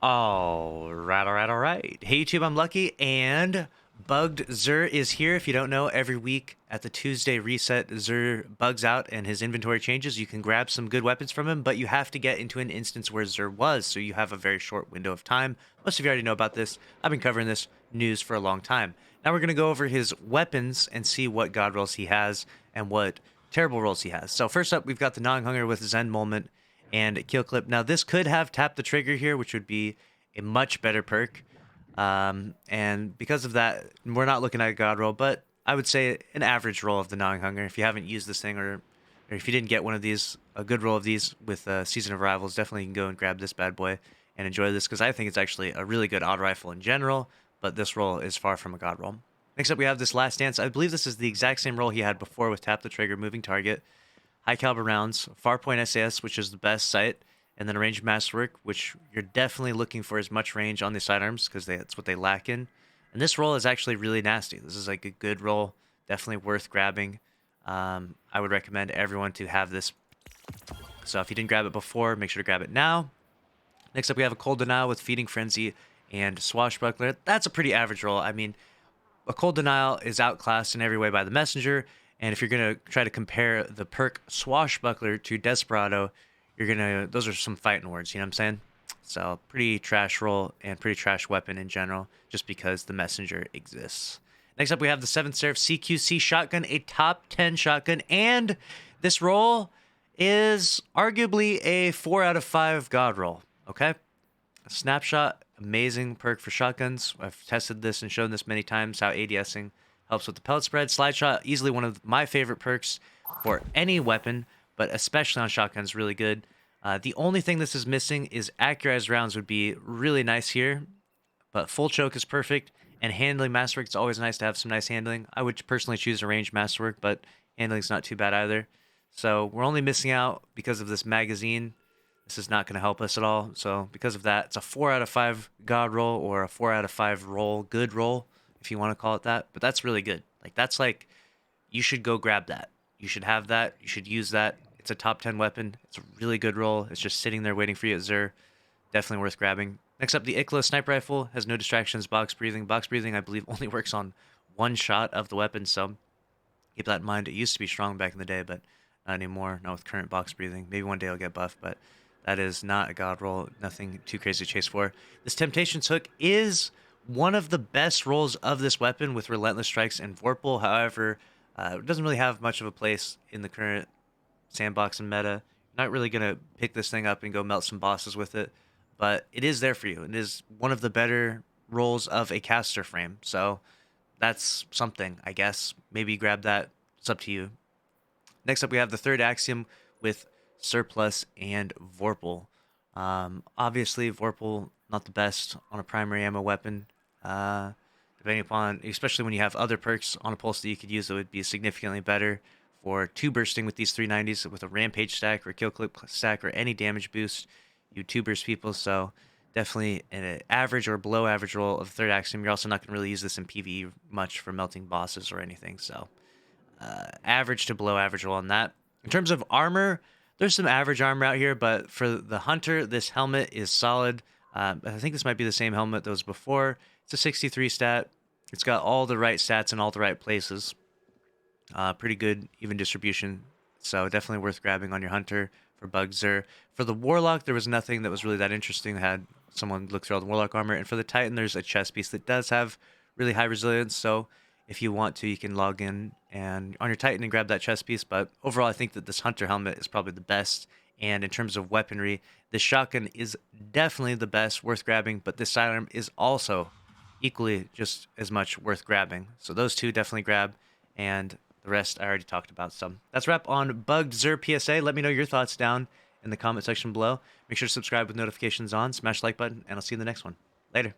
All right. Hey YouTube, I'm Lucky, and Bugged Zur is here. If you don't know, every week at the Tuesday reset, Zur bugs out and his inventory changes. You can grab some good weapons from him, but you have to get into an instance where Zur was, so you have a very short window of time. Most of you already know about this. I've been covering this news for a long time. Now we're going to go over his weapons and see what god rolls he has and what terrible rolls he has. So first up, we've got the Non-Hunger with Zen Moment and Kill Clip. Now this could have Tap the Trigger here, which would be a much better perk. And because of that, we're not looking at a god roll, but I would say an average roll of the Non-Hunger. If you haven't used this thing, or if you didn't get one of these, a good roll of these with Season of Arrivals, definitely you can go and grab this bad boy and enjoy this, because I think it's actually a really good auto rifle in general, but this roll is far from a god roll. Next up, we have this Last Dance. I believe this is the exact same roll he had before with Tap the Trigger, Moving Target, High Caliber Rounds, Farpoint SAS, which is the best sight, and then a Ranged Masterwork, which you're definitely looking for as much range on the sidearms, because that's what they lack in. And this roll is actually really nasty. This is like a good roll, definitely worth grabbing. I would recommend everyone to have this. So if you didn't grab it before, make sure to grab it now. Next up, we have a Cold Denial with Feeding Frenzy and Swashbuckler. That's a pretty average roll. I mean, a Cold Denial is outclassed in every way by the Messenger, and if you're going to try to compare the perk Swashbuckler to Desperado, those are some fighting words, you know what I'm saying? So pretty trash roll and pretty trash weapon in general, just because the Messenger exists. Next up, we have the 7th Seraph CQC shotgun, a top 10 shotgun, and this roll is arguably a 4 out of 5 god roll, okay? A Snapshot, amazing perk for shotguns. I've tested this and shown this many times, how ADSing helps with the pellet spread. Slide Shot, easily one of my favorite perks for any weapon, but especially on shotguns, really good. The only thing this is missing is accurized rounds would be really nice here, but full choke is perfect, and handling masterwork, it's always nice to have some nice handling. I would personally choose a ranged masterwork, but handling's not too bad either. So we're only missing out because of this magazine. This is not going to help us at all. So because of that, it's a 4 out of 5 god roll, or a 4 out of 5 roll, good roll, if you want to call it that. But that's really good. That's like, you should go grab that. You should have that. You should use that. It's a top 10 weapon. It's a really good roll. It's just sitting there waiting for you at Zur. Definitely worth grabbing. Next up, the Ikla Sniper Rifle has no distractions, box breathing. Box breathing, I believe, only works on one shot of the weapon, so keep that in mind. It used to be strong back in the day, but not anymore. Not with current box breathing. Maybe one day it'll get buffed, but that is not a god roll. Nothing too crazy to chase for. This Temptations Hook is one of the best rolls of this weapon with Relentless Strikes and Vorpal. However, it doesn't really have much of a place in the current sandbox and meta. Not really going to pick this thing up and go melt some bosses with it, but it is there for you. It is one of the better rolls of a caster frame, so that's something, I guess. Maybe grab that. It's up to you. Next up, we have the 3rd Axiom with Surplus and Vorpal. Obviously, Vorpal, not the best on a primary ammo weapon. Depending upon, especially when you have other perks on a pulse that you could use, that would be significantly better for 2 bursting with these 390s, with a rampage stack or kill clip stack or any damage boost. You 2 burst people, so definitely an average or below average roll of 3rd Axiom. You're also not going to really use this in PvE much for melting bosses or anything, so average to below average roll on that. In terms of armor, there's some average armor out here, but for the Hunter, this helmet is solid. I think this might be the same helmet that was before. It's a 63 stat. It's got all the right stats in all the right places. Pretty good, even distribution. So definitely worth grabbing on your Hunter for Bugged Zur. For the Warlock, there was nothing that was really that interesting. Had someone look through all the Warlock armor. And for the Titan, there's a chest piece that does have really high resilience. So if you want to, you can log in and on your Titan and grab that chest piece. But overall, I think that this Hunter helmet is probably the best. And in terms of weaponry, this shotgun is definitely the best, worth grabbing. But this sidearm is also equally just as much worth grabbing. So those two definitely grab. And the rest I already talked about. So that's a wrap on Bugged Zur PSA. Let me know your thoughts down in the comment section below. Make sure to subscribe with notifications on, smash the like button, and I'll see you in the next one. Later.